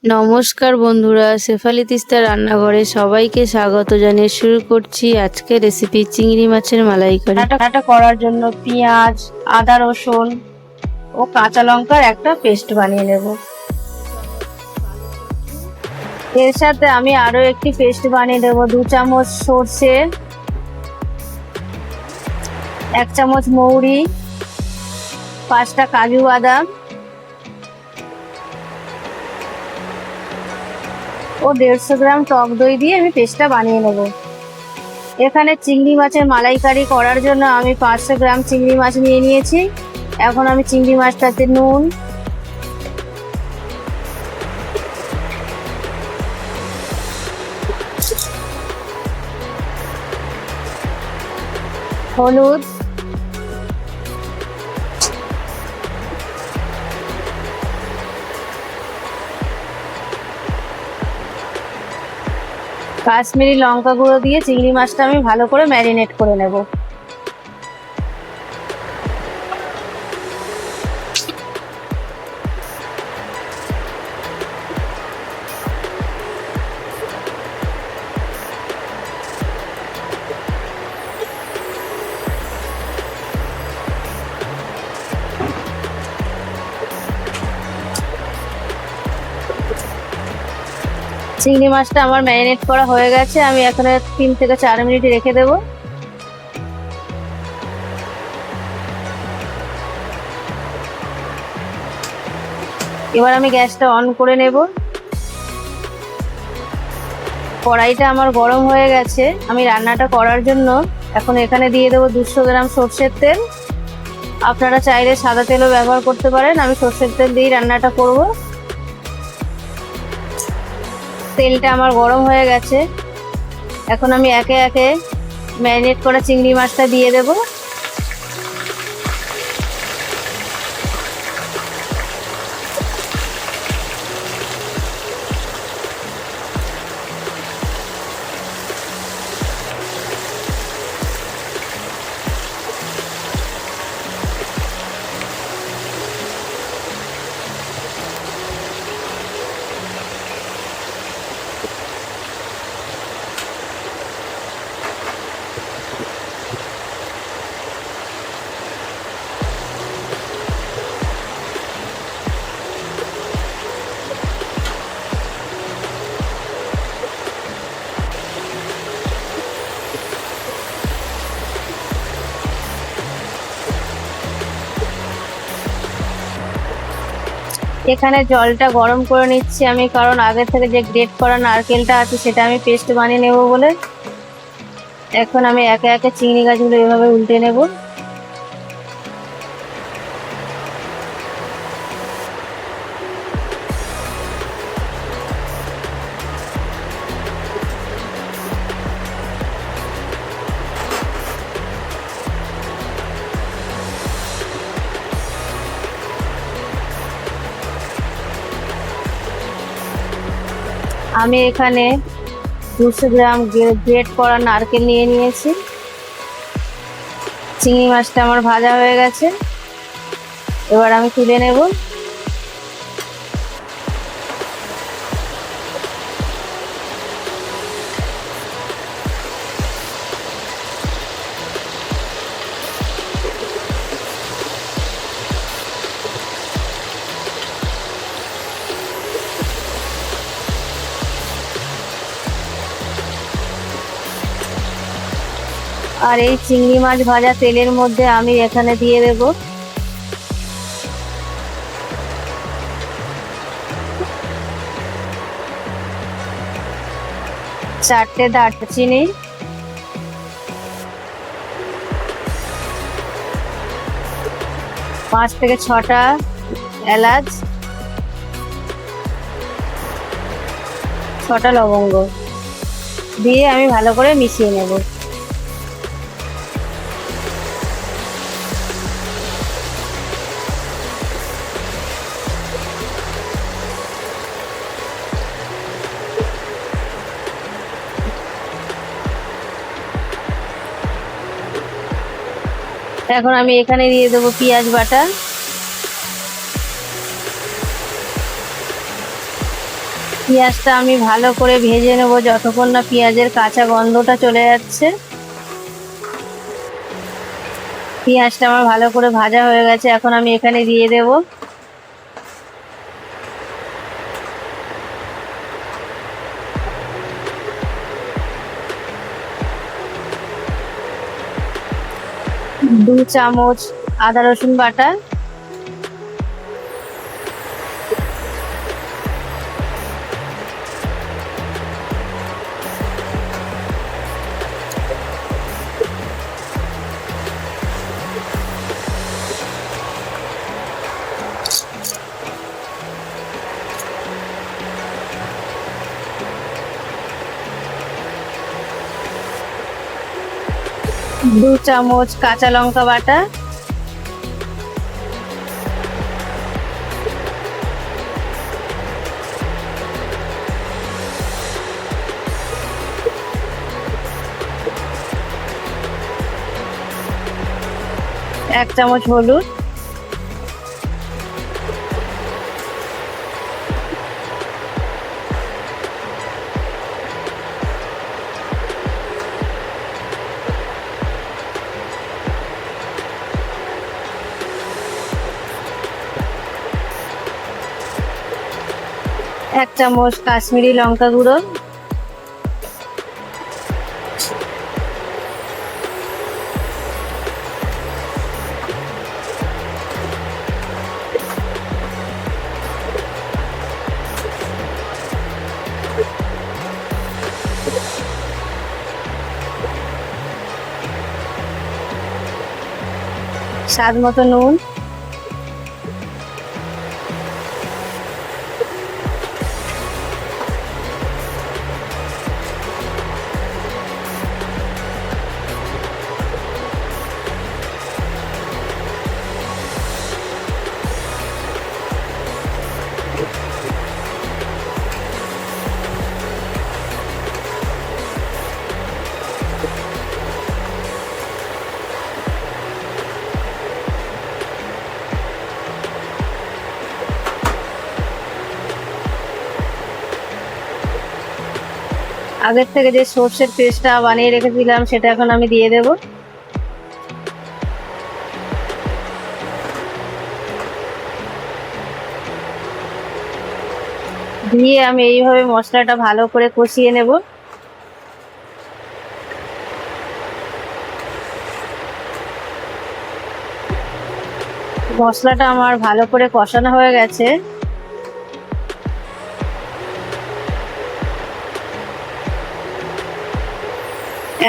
নমস্কার বন্ধুরা, শেফালি তিস্তা রান্নাঘরে সবাইকে স্বাগত জানিয়ে শুরু করছি আজকে রেসিপি চিংড়ি মাছের মালাইকারি। রান্নাটা করার জন্য পেঁয়াজ, আদা, রসুন ও কাঁচা লঙ্কার একটা পেস্ট বানিয়ে নেব। এর সাথে আমি আরো একটি পেস্ট বানিয়ে নেব। 2 চামচ সর্ষে, 1 চামচ মৌরি, 5টা কাজু বাদাম ও 150 গ্রাম টক দই দিয়ে আমি পেস্টটা বানিয়ে নেব। এখানে চিংড়ি মাছের মালাইকারি করার জন্য আমি 500 গ্রাম চিংড়ি মাছ নিয়ে নিয়েছি। এখন আমি চিংড়ি মাছটাতে নুন, হলুদ, কাশ্মীরি লঙ্কা গুঁড়ো দিয়ে চিংড়ি মাছটা আমি ভালো করে ম্যারিনেট করে নেব। চিংড়ি মাছটা আমার ম্যারিনেট করা হয়ে গেছে। আমি এখানে 3 থেকে 4 মিনিট রেখে দেব। এবার আমি গ্যাসটা অন করে নেব। কড়াইটা আমার গরম হয়ে গেছে। আমি রান্নাটা করার জন্য এখন এখানে দিয়ে দেবো 200 গ্রাম সরষের তেল। আপনারা চাইলে সাদা তেলও ব্যবহার করতে পারেন। আমি সরষের তেল দিয়েই রান্নাটা করব। তেলটা আমার গরম হয়ে গেছে। এখন আমি একে একে ম্যারিনেট করা চিংড়ি মাছটা দিয়ে দেব। এখানে জলটা গরম করে নিচ্ছি আমি, কারণ আগে থেকে যে গ্রেট করা নারকেলটা আছে সেটা আমি পেস্ট বানিয়ে নেব বলে। এখন আমি একে একে চিংড়ি গাছগুলো এভাবে উল্টে নেব। আমি এখানে 200 গ্রাম গ্রেট করা নারকেল নিয়ে নিয়েছি। চিংড়ি মাছটা আমার ভাজা হয়ে গেছে। এবার আমি তুলে নেব। আর এই চিংড়ি মাছ ভাজা তেলের মধ্যে আমি এখানে দিয়ে দেব 4টে দারচিনি, 5 থেকে 6টা এলাচ, 6টা লবঙ্গ দিয়ে আমি ভালো করে মিশিয়ে নেব। এখন আমি এখানে দিয়ে দেবো পেঁয়াজ বাটা, পেঁয়াজটা আমি ভালো করে ভেজে নেব যতক্ষণ না পেঁয়াজের কাঁচা গন্ধটা চলে যাচ্ছে। পেঁয়াজটা আমার ভালো করে ভাজা হয়ে গেছে, এখন আমি এখানে দিয়ে দেব দু চামচ আদা রসুন বাটা, দু চামচ কাঁচা লঙ্কা বাটা, এক চামচ হলুদ, এক চামচ কাশ্মীরি লঙ্কা গুঁড়ো, স্বাদ মতো নুন, আগের থেকে যে সর্ষের পেস্টটা বানিয়ে রেখেছিলাম সেটা এখন আমি দিয়ে দেব। দিয়ে আমি এইভাবে মশলাটা ভালো করে কষিয়ে নেব। মশলাটা আমার ভালো করে কষানো হয়ে গেছে।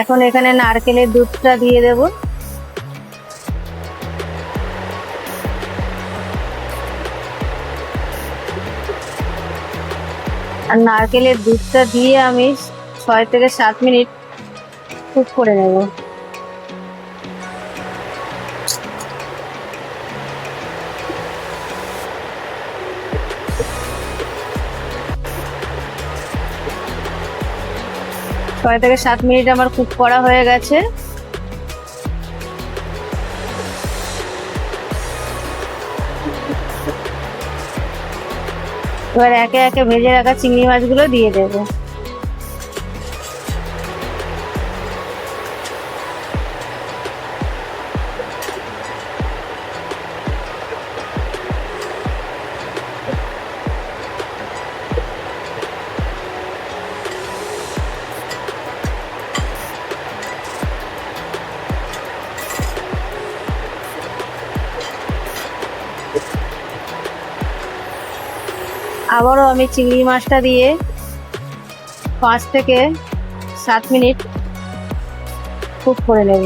এখন এখানে নারকেলের দুধটা দিয়ে দেব। আর নারকেলের দুধটা দিয়ে আমি 6 থেকে 7 মিনিট কুক করে নেব। ছয় থেকে 7 মিনিট আমার কুক করা হয়ে গেছে। এবার একে একে ভেজে রাখা চিংড়ি মাছগুলো দিয়ে দেবো। আবারও আমি চিংড়ি মাছটা দিয়ে 5 থেকে 7 মিনিট কুক করে নেব।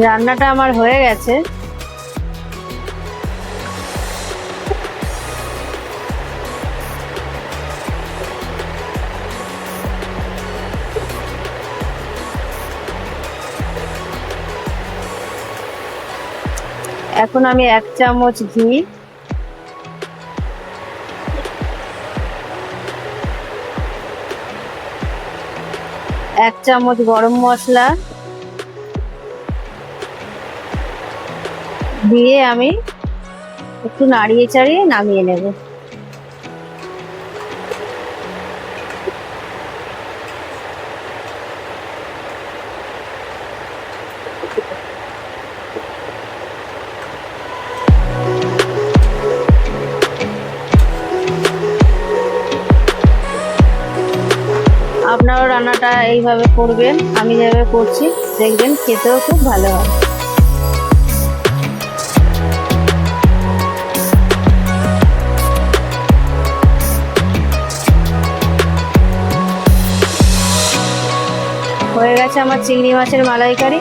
রান্নাটা আমার হয়ে গেছে। এখন আমি 1 চামচ ঘি, 1 চামচ গরম মশলা দিয়ে আমি একটু নাড়িয়ে চাড়িয়ে নামিয়ে নেব। আপনারাও রান্নাটা এইভাবে করবেন, আমি যেভাবে করছি, দেখবেন খেতেও খুব ভালো হয়। হয়ে গেছে আমার চিংড়ি মাছের মালাইকারি।